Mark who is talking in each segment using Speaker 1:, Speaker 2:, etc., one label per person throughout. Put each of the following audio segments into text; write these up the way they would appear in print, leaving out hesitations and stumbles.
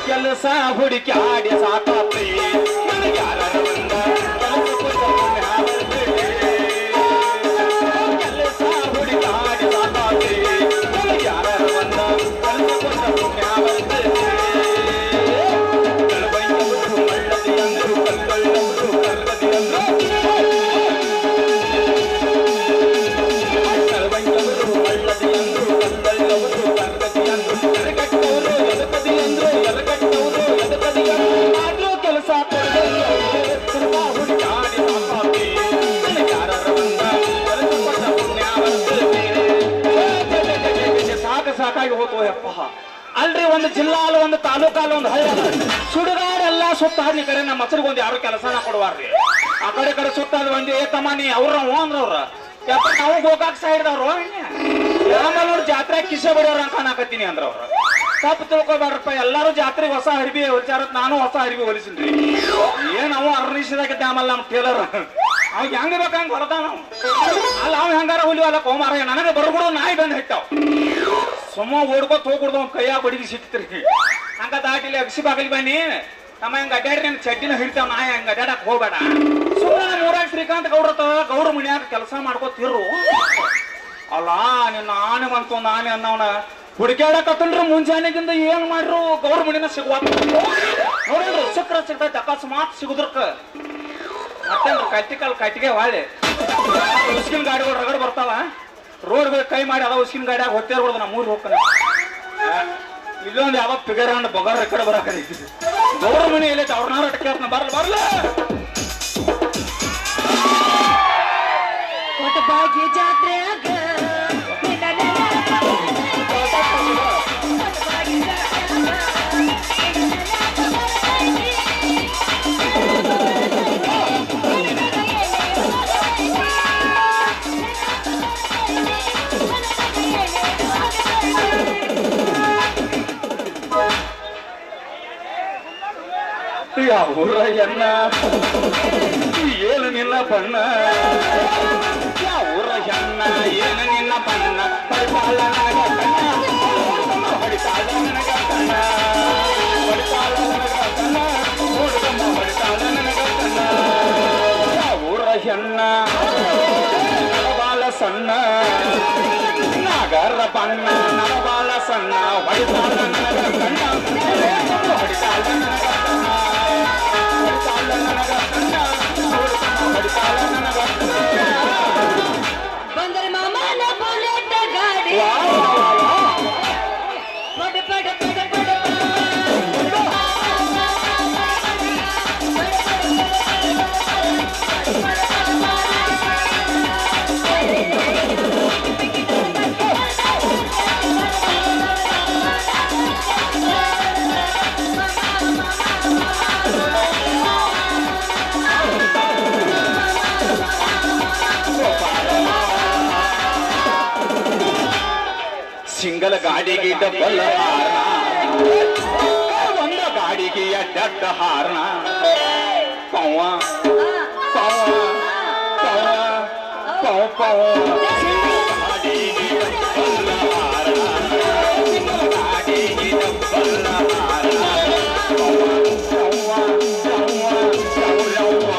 Speaker 1: ಕೆಲಸ ಹುಡುಕ್ಯಾಡಿ ಸಾಕಾತ್ರಿ ನನಗೆ ಯಾರ ಬಂದ ಕೆಲಸ ಹುಡುಕ್ಯಾಡಿ ಸಾಕಾತ್ರಿ ನನಗೆ ಯಾರ ಬಂದ ಕಳಬೈಯವರು ಮಳ್ಳದಿ ಅಂದರು ಕಲ್ಗಳ್ಳವರು ಕರ್ಗದಿ ಅಂದರು ಕಳಬೈಯವರು ಮಳ್ಳದಿ ಅಂದರು ಕಲ್ಗಳ್ಳವರು ಕರ್ಗದಿ ಅಂದರು ಎರಗಟ್ಟವರು ಎದಕದಿ ಅಂದ್ರು ಎರಗಟ್ಟವರು ಎದಕದಿ ಅಂದ್ರು ಕೆಲಸ ಹುಡುಕಾಡಿ ಸಾಕಾತಿ ನನಗೆ ಯಾರ ಬಂದ ಕೆಲಸ ಕೊಟ್ಟ ಪುಣ್ಯ ಸಾಕಾಗಿ ಹೋಗ್ತೋ ಯಪ್ಪ ಅಲ್ರಿ ಒಂದು ಜಿಲ್ಲಾ ಅಲ್ಲ ಒಂದು ತಾಲೂಕಲ್ಲ ಒಂದು ಹಳ್ಳಿ ಸುಡುಗಾಡೆಲ್ಲ ಸುತ್ತಾಡಿ ಕಡೆ ನಮ್ಮ ಹಸರಿಗೊಂದು ಯಾರು ಕೆಲಸನ ಕೊಡುವಾರ್ರಿ ಆ ಕಡೆ ಸುತ್ತಾದ ಒಂದು ಏತಮ್ಮ ನೀ ಅವ್ರ ಅಂದ್ರ ಅವ್ರ ಯಪ್ಪ ನಾವು ಗೋಕಾಕ್ ಸೈಡ್ದವ್ರು ಆಮೇಲೆ ನೋಡಿ ಜಾತ್ರೆ ಕಿಸೆ ಬಿಡೋರು ಅಂತ ಕಾಣಕತ್ತೀನಿ ಅಂದ್ರ ಅವ್ರ ತಪ್ಪು ತಿಳ್ಕೊಬೇಡ್ರಪ್ಪ ಎಲ್ಲಾರು ಜಾತ್ರೆಗೆ ಹೊಸ ಅರಿಬಿ ಹೊಲಿಸಾರತ್ ನಾನು ಹೊಸ ಅರಿಬಿ ಹೊಲಿಸಿನ್ರಿ ಏನ್ ಅವ ಅರ್ನಿಸಿದಾಗತ್ತೆ ಆಮೇಲೆ ನಮ್ ಟೇಲರ್ ಅವ್ ಹೆಂಗ ಬೇಕಂಗ ಹೊರತಾವ ನಾವು ಅಲ್ಲ ಅವ್ ಹೆಂಗಾರ ಹೊಲಿವಲ್ಲ ಕೋಮಾರ ನನಗೆ ಬರ್ಬಿಡೋ ನಾಯಿ ಬಂದು ಹಿಟ್ಟಾವ್ ಸುಮ್ಮ ಓಡ್ಕೋತ ಹೋಗ್ಬಿಡ್ದು ಅವ್ನ ಕೈಯಾಗ ಬಡಿಗೆ ಸಿಕ್ತ್ರಿ ಹಂಗ ದಾಟಿಲಿ ಅಗಸಿ ಬಾಗಿಲಿ ಬನ್ನಿ ತಮ್ಮ ಹೆಂಗ ಅಡ್ಡಾಡ್ರಿ ಚಡ್ಡಿನ ಹಿಡಿತಾವ ನಾಯಿ ಹಂಗ ಅಡ್ಡಾಡಕ್ ಹೋಗ್ಬೇಡ ಸುಮ್ಮನೆ ಮೂರಾಗ ಶ್ರೀಕಾಂತ್ ಗೌಡ್ರ ಮನ್ಯಾಗ ಕೆಲಸ ಮಾಡ್ಕೋತಿರು ಅಲ್ಲ ನಿನ್ನ ಆನೆ ಬಂತು ಒಂದು ಆನೆ ಅನ್ನವನ ಹುಡುಕ್ಯಾಡಕತ್ತನ್ರಿ ಮುಂಜಾನೆಗಿಂದ ಏನ್ ಮಾಡ್ರು ಗೌಡ್ರ ಮನಿನ ಸಿಗುವ ನೋಡ್ರಿ ಸಿಕ್ರ ಸಿಗ್ತೈತಿ ಅಕಸ್ಮಾತ್ ಸಿಗುದ್ರಕ್ಕ ಮತ್ತೇನ್ರಿ ಕಟ್ಟಿಗೆ ಹೊಳ್ಳಿ ಉಸ್ಕಿನ ಗಾಡಿಗಳು ರಗಡ್ ಬರ್ತಾವ ರೋಡ್ ಕೈ ಮಾಡಿ ಅದ ಉಸ್ಕಿನ ಗಾಡಿಯಾಗ ಹೊತ್ತೇರ್ಬಿಡ್ದು ನಾ ಮೂರ್ ಹೋಗ್ತಾನೆ ಇಲ್ಲೊಂದು ಯಾವ ಪಿಗರ್ ಹಣ್ಣು ಬಗಾರ ಕಡೆ ಬರಾಕರಿ ಗೌಡ್ರ ಮನಿ ಎಲ್ಲೈತಿ ಅವ್ರನ್ನಾರ ಅಟಕ್ಯಾತ್ನ ಬರ್ಲ
Speaker 2: ಜಾತ್ರೆಯಾಗ
Speaker 1: ಊರ ಎನ್ನ ಏನು ನಿನ್ನ ಬಣ್ಣ ಊರ ಹೆಣ್ಣ ಏನು ನಿನ್ನ ಬಣ್ಣ ಹೊಡಿತಾಳ ನನಗ ಕಣ್ಣ ಹೊಡಿತಾಳ ನನಗ ಕಣ್ಣ ಹೊಡಿತಾಳ ನನಗ ಕಣ್ಣ ಹುಡುಗಮ್ಮ ಹೊಡಿತಾಳ ನನಗ ಕಣ್ಣ ಊರ ಹೆಣ್ಣ ನರಬಾಲ ಸಣ್ಣ ನಾಗರ ಬಣ್ಣ ನರಬಾಲ ಸಣ್ಣ ಹೊಡಿತಾಳ ನನಗ ಕಣ್ಣ ಹೊಡಿತಾಳ ನನಗ ಕಣ್ಣ
Speaker 2: ಬಂದರೆ ಮಾಮನ ಬುಲೆಟ್ ಗಾಡಿ ಪಡ ಪಡ ಪಡ ಪಡ
Speaker 1: ಸಿಂಗಲ್ ಗಾಡಿಗೆ ಡಬ್ಬಲ್ ಹಾರಣ ಒಂದು ಗಾಡಿಗೆ ಅಡ್ಡ ಹಾರಣ ಪವ್ವ ಪವ್ವ ಪವ್ವ ಪವ್ ಪವ್ ಗಾಡಿಗೆ ಡಬ್ಬಲ್ ಹಾರಣ ಗಾಡಿಗೆ ಡಬ್ಬಲ್ ಹಾರಣ ಪವ್ವ ಪವ್ವ ಪವ್ವ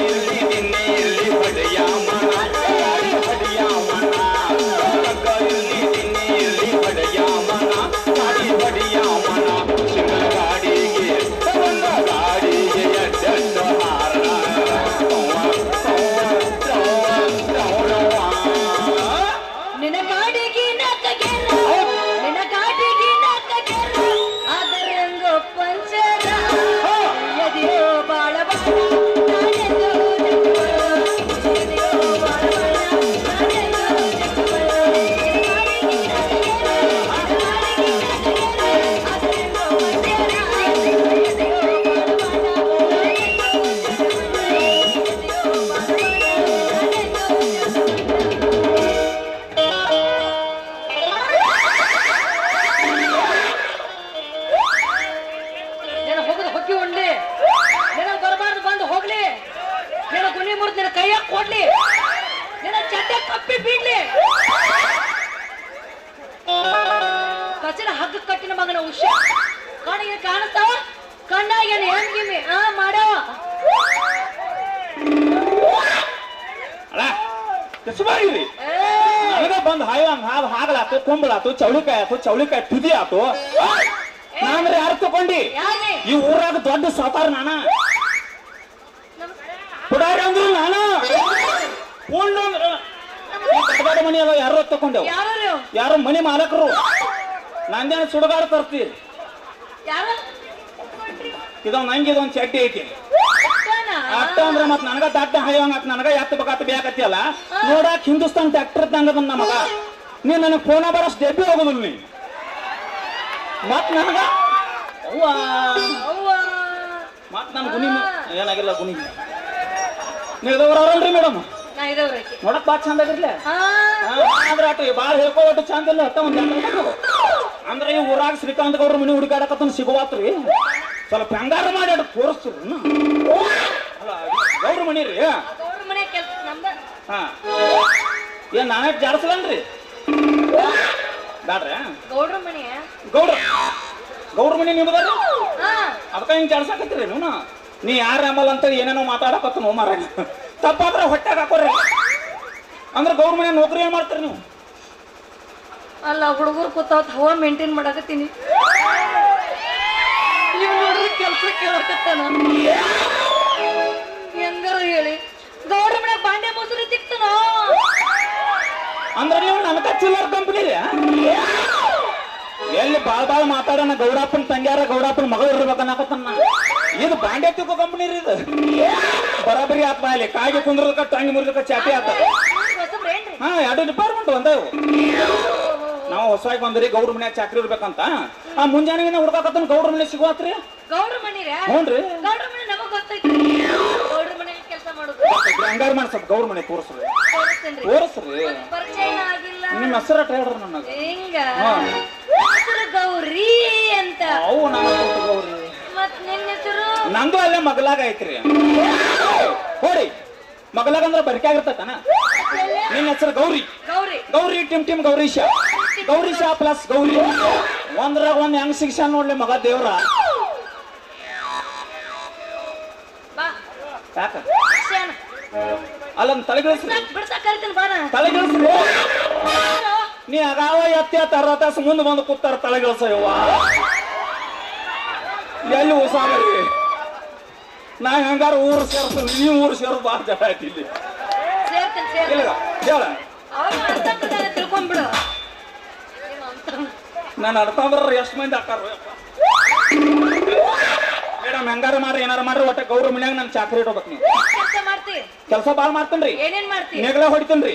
Speaker 1: ಇಲ್ಲಿ ನಿನ್ನೆ ಇಲ್ಲಿ ಹೊಡೆಯ ಮನ ಹೊಡೆಯ ಮನ
Speaker 2: ಕಸಿನ ಹಗ್ಗ ಕಟ್ಟಿನ ಮಗನ ಹುಷ ಕಾಣಿಗೆ ಕಾಣಿಸ್ತಾವ ಕಣ್ಣಾಗೇನು ಹೆಂಗ್ ಗಿಮ್ಮಿ ಮಾಡವ
Speaker 1: ಅಲ್ಲ ಸುಮಾರಿ ನನಗ ಬಂದ್ ಹಾಗಲಾತು ಕೊಂಬಳಾತು ಚೌಳಿಕಾಯಿ ತುದಿ ಆತು ನಾನ್ರಿ ಯಾರು ತಕೊಂಡಿ
Speaker 2: ಯಾರೇ
Speaker 1: ಈ ಊರಾಗ ದೊಡ್ಡ ಸಾತಾರ ನಾನ ಪುಡಾರಿ ಅಂದ್ರು ನಾನ ಕೊಂಡು ಅಂದ್ರ ದೊಡ್ಡ ಮನಿ ಅದ ಯಾರೋ ತಕೊಂಡೆವು
Speaker 2: ಯಾರು
Speaker 1: ಯಾರು ಮನಿ ಮಾಲಕರು ನಂದೇನು ಸುಡುಗಾಡ ತರ್ತೀರಿ
Speaker 2: ಯಾರು
Speaker 1: ಇದೊಂದು ನಂಗಿದೊಂದು ಚಡ್ಡಿ ಐತಿ ಅಷ್ಟ ಅಂದ್ರ ಮತ್ ನನಗ ದಡ್ಡ ಹಾಯವಂಗ ನನಗ ಎತ್ತ ಬೇಕಾತ ಬೇಕತ್ತಿಯಲ್ಲ ನೋಡಾಕ್ ಹಿಂದೂಸ್ತಾನ್ ಟ್ರ್ಯಾಕ್ಟರ್ ತಂಗದ ನಮಗ ನೀ ನನಗೆ ಫೋನ ಬರೋಸ್ ಡೆಬ್ಬಿ ಹೋಗುದಿಲ್ಲ ನೀ ಮತ್ ನನಗ
Speaker 2: ಅವ್ವ
Speaker 1: ಮತ್ ನನ್ ಗುಣಿ ಏನಾಗಿಲ್ಲ ಗುಣಿ ನೀವ್ರವ್ರಲ್ರಿ ಮೇಡಮ್
Speaker 2: ನಾ ಇರೋರೈತಿ
Speaker 1: ನೋಡಕ್ ಬಾಳ ಚಂದ ಆಗಿರ್ಲಿ ಆದ್ರ ಅಟ್ ಬಾಳ ಹೇಳ್ಕೊಟ್ಟು ಚಂದ ಇಲ್ಲ ಅತ್ತ ಒಂದ್ ಅಂದ್ರೆ ಈ ಊರಾಗ ಶ್ರೀಕಾಂತ್ ಗೌಡ್ರ ಮನಿ ಹುಡುಕಾಡಕತ್ತನ್ ಸಿಗುವಾತ್ರಿ ಸ್ವಲ್ಪ ಹೆಂಗಾರ ಮಾಡಿ ಅಟ್ ತೋರಿಸ್ತೀರಿ ಅಲ್ಲ ಗೌಡ್ರ ಮನಿ ರೀ
Speaker 2: ಗೌಡ್ರ ಮನೆ ಕೆಲ್ಸ ನಮ್ದ
Speaker 1: ಹಾ ಏನ್ ನಾನೇ ಜಾಡ್ಸಲನ್ರಿ ಬ್ಯಾಡ್ರಿ
Speaker 2: ಗೌಡ್ರ ಮನೆ
Speaker 1: ಗೌಡ್ರ ಮನಿ ನಿಮ್ದಾರಿ
Speaker 2: ಹಾ
Speaker 1: ಅದಕ್ಕ ಹಿಂಗ್ ಜಾಡ್ಸಾಕತ್ತೀರಿ ನೀವು ನೀ ಯಾರ ಆಮಲ್ ಅಂತ ಏನೇನೋ ಮಾತಾಡಕತ್ತ ನೋ ಮಾರ ತಪ್ಪಾದ್ರ ಹೊಟ್ಟಾಗ ಹಾಕೋರಿ ಅಂದ್ರೆ ಗೌಡ್ರ ಮನೆ ನೌಕರಿ ಏನ್ ಮಾಡ್ತೀರಿ ನೀವು
Speaker 2: ಅಲ್ಲ ಹುಡುಗರು ಕೂತಾವ ಹವಾ ಮೇಂಟೈನ್ ಮಾಡಕತ್ತೀನಿ ಇವ್ ನೋಡ್ರಿ ಕೆಲ್ಸ ಕೇಳಕತ್ತಾನ ಹೆಂಗಾರ ಹೇಳಿ ಗೌಡ್ರ ಮನೆ ಬಾಂಡೆ ಮೊಸರು ತಿಕ್ತಾನ
Speaker 1: ಅಂದ್ರೆ ನೀವು ನನಕ ಚಿಲ್ಲರ್ ಕಂಪನಿ ರೀ ಎಲ್ಲಿ ಬಾಳ್ ಮಾತಾಡೋಣ ಗೌಡಪ್ಪನ ತಂಗ್ಯಾರ ಗೌಡಪ್ಪನ ಮಗಳು ಇರ್ಬೇಕನ್ನಕತ್ತನ್ನ ಇದು ಬಾಂಡೆ ತಿಕ್ಕೋ ಕಂಪನಿ ರೀ ಇದು ಬರಾಬರಿ ಆತ್ಮ ಅಲ್ಲಿ ಕಾಯಿಗೆ ಕುಂದ್ರದಕ್ಕ ಟಂಗಿ ಮುರಿದಕ್ಕ ಚಾಟಿ ಆತ
Speaker 2: ಹೊಸಬ್ರೇನ್ರಿ
Speaker 1: ಹಾ 2 ಡಿಪಾರ್ಟ್ಮೆಂಟ್ ಒಂದೇವು ನಾವು ಹೊಸವಾಗಿ ಬಂದ್ರಿ ಗೌಡ್ರ ಮನ್ಯಾಗ ಚಾಕ್ರಿ ಇರ್ಬೇಕಂತ ಆ ಮುಂಜಾನೆ ಹುಡ್ಕಾಕತ್ತನ ಗೌಡ್ರ ಮನೆ ಸಿಗುವಾತ್ರಿ
Speaker 2: ಗೌಡ್ರ ಮನಿ ರೀ
Speaker 1: ಹ್ಞೂನ್ರಿ
Speaker 2: ಗೌಡ್ರ ಮನೆ ನಮಗ್ ಗೊತ್ತೈತಿ ಗೌಡ್ರ ಮನೆ ಕೆಲಸ ಮಾಡೋದು
Speaker 1: ಹಂಗಾರ ಮಾಡಿ ಸ್ವಲ್ಪ ಗೌಡ್ರ ಮನೆ ತೋರಿಸ್ರಿ
Speaker 2: ತೋರಿಸ್ತೇನ್ರಿ
Speaker 1: ತೋರಿಸ್ರಿ
Speaker 2: ಪರಿಚಯ ಆಗಿಲ್ಲ
Speaker 1: ನಿಮ್ಮ ಹೆಸರು ಹೇಳ್ರಿ ನನಗೆ
Speaker 2: ಹಿಂಗ
Speaker 1: ಹಾ.
Speaker 2: ಹೆಸರು ಗೌರಿ ಅಂತ
Speaker 1: ಅವು ನಾನು ಗೌರಿ
Speaker 2: ಮತ್ ನಿನ್ನ ಹೆಸರು
Speaker 1: ನಂದು ಅಲ್ಲೇ ಮಗಲಾಗ ಐತ್ರಿ ಹೋರಿ ಮಗಲಾಗ ಅಂದ್ರೆ ಬರ್ಕಾಗಿರ್ತತನ ನಿನ್ನ ಹೆಸರು ಗೌರಿ
Speaker 2: ಗೌರಿ
Speaker 1: ಟಿಮ್ ಗೌರೀಶ ಪ್ಲಸ್ ಗೌರಿ ಒಂದ್ರಾಗ ಒಂದ್ ಹೆಂಗ್ ಶಿಕ್ಷಣ ನೋಡ್ಲಿ ಮಗ ದೇವ್ರ
Speaker 2: ಬಾ
Speaker 1: ಯಾಕ
Speaker 2: ಶಾನ
Speaker 1: ಅಲ್ಲೊಂದ್ ತಲೆಗಿಳಿಸ್ರಿ
Speaker 2: ಬಿಡ್ಸಾಕ ಕರಿತೀನಿ ಬಾನ
Speaker 1: ತಲೆಗಿಳಿಸ್ರಿ ನೀ ಅಗಾವ ಎತ್ತಿ ಅರ್ಧ ತಾಸು ಮುಂದೆ ಬಂದು ಕೂತಾರ ತಲೆಗಿಳಿಸ ಯವ್ವ ಎಲ್ಲಿ ಉಸಾಮರಿ ನಾ ಹೆಂಗಾರ ಊರು ಸೇರ್ತೀನಿ ನೀವು ಊರು ಸೇರೋದು ಭಾಳ ಜನ ಆಯ್ತು ಇಲ್ಲಿ
Speaker 2: ಸೇರ್ತೀನಿ
Speaker 1: ಇಲ್ಲ ಹೇಳ
Speaker 2: ಅವಾಗ ಅರ್ಥಕ್ಕದಾನ ತಿಳ್ಕೊಂಡ್ಬಿಡು
Speaker 1: ನಾನು ಅರ್ಥ ಬರ್ರ ಎಷ್ಟು ಮಂದಿ ಹಾಕಾರ ಮೇಡಮ್ ಹೆಂಗಾರ ಮಾಡ್ರಿ ಏನಾರ ಮಾಡ್ರಿ ಒಟ್ಟ ಗೌಡ್ರ ಮನ್ಯಾಗ ನಾನು ಚಾಕ್ರಿ ಇಟ್ಕೋಬೇಕು ನೀವು
Speaker 2: ಕೆಲಸ ಮಾಡ್ತಿ
Speaker 1: ಕೆಲಸ ಭಾಳ ಮಾಡ್ತೇನ್ರಿ
Speaker 2: ಏನೇನ್ ಮಾಡ್ತಿ
Speaker 1: ನೆಗಲ ಹೊಡಿತೇನ್ರಿ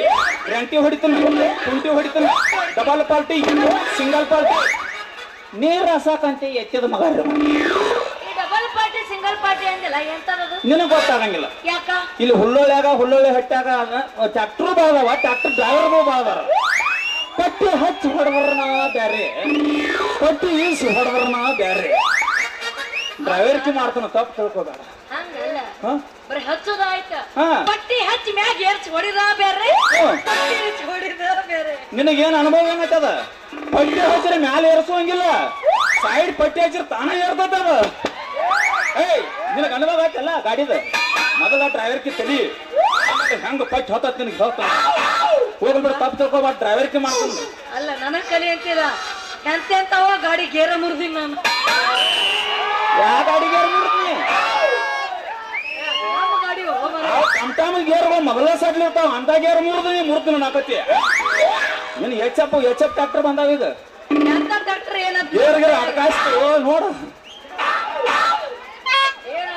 Speaker 1: ರಂಟಿ ಹೊಡಿತೇನೆ ಕುಂಟಿ ಹೊಡಿತೇನೆ ಡಬಲ್ ಪಾರ್ಟಿ ಸಿಂಗಲ್ ಪಾರ್ಟಿ ನೀರ್ ಹಸಾಕಂತೆ ಎತ್ತಿದ ಮಗ
Speaker 2: ಈ ಡಬಲ್ ಪಾರ್ಟಿ ಸಿಂಗಲ್ ಪಾರ್ಟಿ ಅಂದಿಲ್ಲ ಎಂತದದು
Speaker 1: ನಿನಗೆ ಗೊತ್ತಾಗಂಗಿಲ್ಲ
Speaker 2: ಯಾಕ
Speaker 1: ಇಲ್ಲಿ ಹುಲ್ಲೊಳ್ಳಿ ಹಟ್ಟಾಗ ಟ್ರ್ಯಾಕ್ಟರ್ ಬಾಳದವ ಟ್ರ್ಯಾಕ್ಟರ್ ಡ್ರೈವರ್ಗಳು ಬಾಳದಾರ ಪಟ್ಟಿ ಹಚ್ಚಿ ಹೊಡೆದ್ರನ ಬ್ಯಾರೆ ಪಟ್ಟಿ ಈಸಿ ಹೊಡೆದ್ರನ ಬ್ಯಾರೆ ಡ್ರೈವರ್ಕಿ ಮಾಡ್ತಾನ ತಪ್ಪು ತಿಳ್ಕೊಬೇಡ
Speaker 2: ಹಂಗಲ್ಲ
Speaker 1: ಹಾ
Speaker 2: ಬರೀ ಹಚ್ಚೋದಾಯ್ತ
Speaker 1: ಹಾ.
Speaker 2: ಪಟ್ಟಿ ಹಚ್ಚಿ ಮ್ಯಾಗ ಏರ್ಚಿ ಹೊಡಿದ ಬೇರೆ
Speaker 1: ಹ್ಮ್.
Speaker 2: ಪಟ್ಟಿ ಹಚ್ಚಿ ಹೊಡಿದ ಬೇರೆ
Speaker 1: ನಿನಗೇನ್ ಅನುಭವ ಏನಾಯ್ತದ ಪಟ್ಟಿ ಹಚ್ಚಿರ ಮ್ಯಾಲೆ ಏರ್ಸೋಂಗಿಲ್ಲ ಸೈಡ್ ಪಟ್ಟಿ ಹಚ್ಚಿರ ತಾನ ಏರ್ತದ ಏಯ್ ನಿನಗೆ ಅನುಭವ ಆಯ್ತಲ್ಲ ಗಾಡಿದ ಮೊದಲ ಡ್ರೈವರ್ಕಿ ತಲಿ ಹೆಂಗ ಪಟ್ಟಿ ಹೊತ್ತ ನಿನಗೆ ಹೇಳ್ತಾನ ಹೋಗ್ಬಿಡ ತಪ್ಪು ತಿಳ್ಕೊಬಾರ್ದು ಡ್ರೈವರ್ಕಿ ಮಾಡ್ತಾನ
Speaker 2: ಅಲ್ಲ ನನಗ್ ಕಲಿ ಅಂತಿದ ಎಂತೆಂತವ ಗಾಡಿ ಗೇರ ಮುರಿದಿನಿ ನಾನು
Speaker 1: ಯಾವ ಗಾಡಿಗೆ ಮುಡ್ತೀನಿ
Speaker 2: ನಮ್ಮ ಗಾಡಿ
Speaker 1: ಟಮ್ ಗೇರ್ಗಳು ಮೊದಲ ಸಡ್ಲಿ ಇರ್ತಾವ ಅಂತ ಗೇರ್ ಮುರ್ತೀನಿ ನಾಕತಿ ನೀನು ಎಚ್ ಎಫ್ ಟ್ರ್ಯಾಕ್ಟರ್ ಬಂದಾವ ಈಗ
Speaker 2: ಎಂತ ಡಾಕ್ಟರ್ ಏನಂತ
Speaker 1: ಗೇರ್ ಅಡ್ಕಾಯಿಸ್ತು ನೋಡು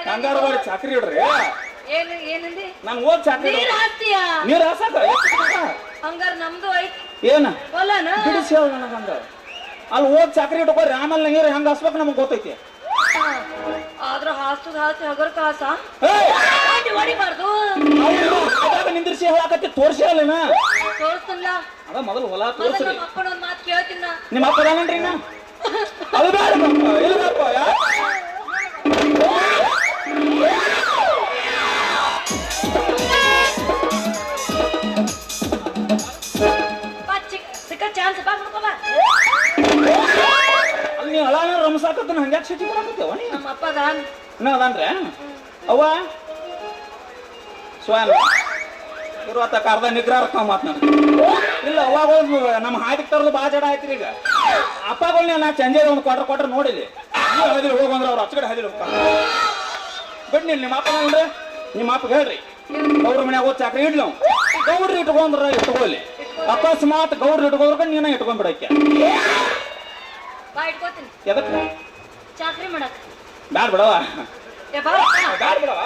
Speaker 1: ಹಂಗಾರ ಮಾಡಿ ಚಾಕ್ರಿ ಇಡ್ರಿ
Speaker 2: ಏನಂದಿ
Speaker 1: ನಾನು ಓದ್ ಚಾಕ್ರಿ
Speaker 2: ನೀರ್ ಹಾಕ್ತೀಯ
Speaker 1: ನೀರ್ ಹಾಸಾಕ
Speaker 2: ಹಂಗಾರ ನಮ್ದು ಐತಿ
Speaker 1: ಏನ
Speaker 2: ಹೊಲನ
Speaker 1: ಬಿಡಿಸಿ ಹೇಳ ನನಗಂದ ಅಲ್ಲಿ ಓದ್ ಚಾಕ್ರಿ ಇಟ್ಕೋರಿ ಆಮೇಲೆ ನೀರು ಹೆಂಗ ಹಾಸ್ಬೇಕು ನಮಗ್ ಗೊತ್ತೈತಿ
Speaker 2: ಆದ್ರ ಹಾಸ್ತದ ಹಾಸ್ತಿ ಹಗರ್ಕ ಹಾಸ ಹೊಡಿಬಾರ್ದು
Speaker 1: ನಿಂದ್ರಿಸಿ ಹೇಳಾಕತ್ತಿ ತೋರ್ಸಿ ಅಲ್ಲಿನ
Speaker 2: ತೋರಿಸ್ತಲ್ಲ
Speaker 1: ಅದ ಮೊದಲು ಹೊಲ
Speaker 2: ಮೊದಲು
Speaker 1: ತೋರ್ಸ್ರಿ
Speaker 2: ನಮ್ಮ ಅಪ್ಪನ ಒಂದ್ ಮಾತು ಕೇಳ್ತೀನ
Speaker 1: ನಿಮ್ಮ ಅಪ್ಪ ಅದಾನನ್ರಿ ನಾ ಅದು ಬೇಡ ಇಲ್ಲಪ್ಪ
Speaker 2: ಸಿಕ್ಕ ಚಾನ್ಸ್ ಬಾ ನೋಡ್ಕೊ ಬಾ
Speaker 1: ಅಲ್ಲಿ ನೀವು ಹಳಾನ ರಮಸಾಕತ್ತನ ಹಂಗ್ಯಾಕ್ ಸಿಟಿ ಬರಾಕತ್ತೇವ ನೀ
Speaker 2: ನಮ್ಮ ಅಪ್ಪ ಅದಾನ
Speaker 1: ಇನ್ನ ಅದಾನ್ರೆ ಅವ್ವ ಸ್ವಾನ್ ಇರುವತ್ತ ಅರ್ಧ ನಿಗ್ರಹ ಮಾತನಾಡ ಇಲ್ಲ ಅವಾಗ ನಮ್ಮ ಹಾದಿಗೆ ತರಲು ಬಾ ಜಡ ಆಯ್ತ್ರಿ ಈಗ ಅಪ್ಪಗಳನ್ನ ನಾ ಚಂಜೆ ಒಂದು ಕ್ವಾರ್ಟರ್ ನೋಡಿಲಿ ಹದಿಲ್ ಹೋಗಂದ್ರ ಅವ್ರು ಹಚ್ಚಗಡೆ ಹದಿಲ್ ಹೋಗ್ತಾರ ಬಿಡ್ನಿ ನಿಮ್ಮ ಅಪ್ಪ ನೋಡ್ರಿ ನಿಮ್ಮ ಅಪ್ಪ ಹೇಳ್ರಿ ಗೌಡ್ರ ಮನ್ಯಾಗ ಹೋದ್ ಚಾಕ್ರಿ ಇಡ್ಲಿ ನಾವು ಗೌಡ್ರು ಇಟ್ಕೊಂಡ್ರ ಇಟ್ಕೊಳ್ಳಿ ಅಕಸ್ಮಾತ್ ಗೌಡ್ರು ಇಟ್ಕೊಂಡ್ರ ನೀನ ಇಟ್ಕೊಂಡ್ಬಿಡಕ್ಕೆ
Speaker 2: ಬಾ ಇಟ್ಕೋತೀನಿ
Speaker 1: ಎದಕ್ಕೆ
Speaker 2: ಚಾಕ್ರಿ ಮಾಡಕ್
Speaker 1: ಬ್ಯಾಡ ಬಿಡವ
Speaker 2: ಏ ಬಾ
Speaker 1: ಬ್ಯಾಡ ಬಿಡವ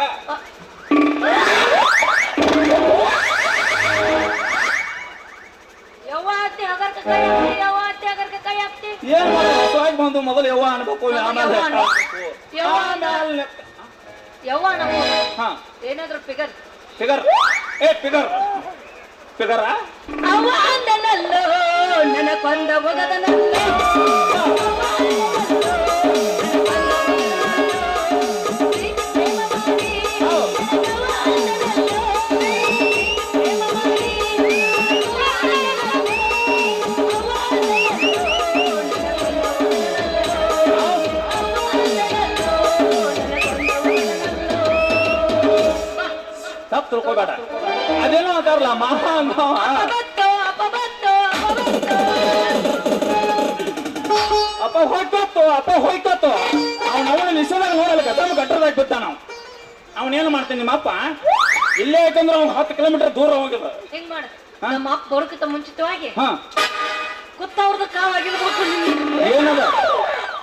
Speaker 2: ಯವ್ವ ಅತ್ತಿ ಹಗರ್ಕ ಕೈ ಹಾಕ್ತಿ ಯವ್ವ ಅತ್ತಿ ಹಗರ್ಕ ಕೈ ಹಾಕ್ತಿ
Speaker 1: ಏನ್ ಮಾಡೋದು ಹೊಸವಾಗಿ ಬಂದು ಮೊದಲು ಯವ್ವ ಅನ್ಬೇಕು ಆಮೇಲೆ
Speaker 2: ಯವ್ವ ಯವ್ವ ನಮ್ಮ
Speaker 1: ಹಾ
Speaker 2: ಏನಾದ್ರು ಫಿಗರ್
Speaker 1: ಫಿಗರ್ ಫಿಗರ್ ಫಿಗರ
Speaker 2: ಅವ್ವ ಅಂದನಲ್ಲೋ ನನ್ನ ಕೊಂದ ಒಗದನಲ್ಲೋ
Speaker 1: ತಪ್ಪು ತಿಳ್ಕೊಬೇಡ ಅದೇನೋ ಅಂತಾರಲ್ಲ ಮಾಮ ಅಂದವ ಅಪ್ಪ ಹೋಯ್ತತ್ತು ಅವನ ನಿಶ್ಚಯದಾಗ ನೋಡಲ್ಲ ಗಟ್ಟರದಾಗ ಬಿಟ್ಟ ನಾವು ಅವನೇನು ಮಾಡ್ತಾನೆ ನಿಮ್ಮ ಅಪ್ಪ ಇಲ್ಲೇ ಐತಂದ್ರೆ ಅವ್ನು 10 ಕಿಲೋಮೀಟರ್ ದೂರ ಹೋಗಿದ
Speaker 2: ಹಿಂಗ್ ಮಾಡ ನಮ್ಮ ಅಪ್ಪ ಬರೋಕ್ಕಿಂತ ಮುಂಚಿತವಾಗಿ
Speaker 1: ಹಾ
Speaker 2: ಕುತ್ತವ್ರದ್ದು ಕಾವಾಗಿರ್ಬೇಕು
Speaker 1: ಏನದ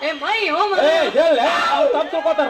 Speaker 2: ಏ ಮೈ ಹೋಮ
Speaker 1: ಏ ಹೇಳ ಅವ್ರು ತಪ್ಪು ತಿಳ್ಕೊತಾರ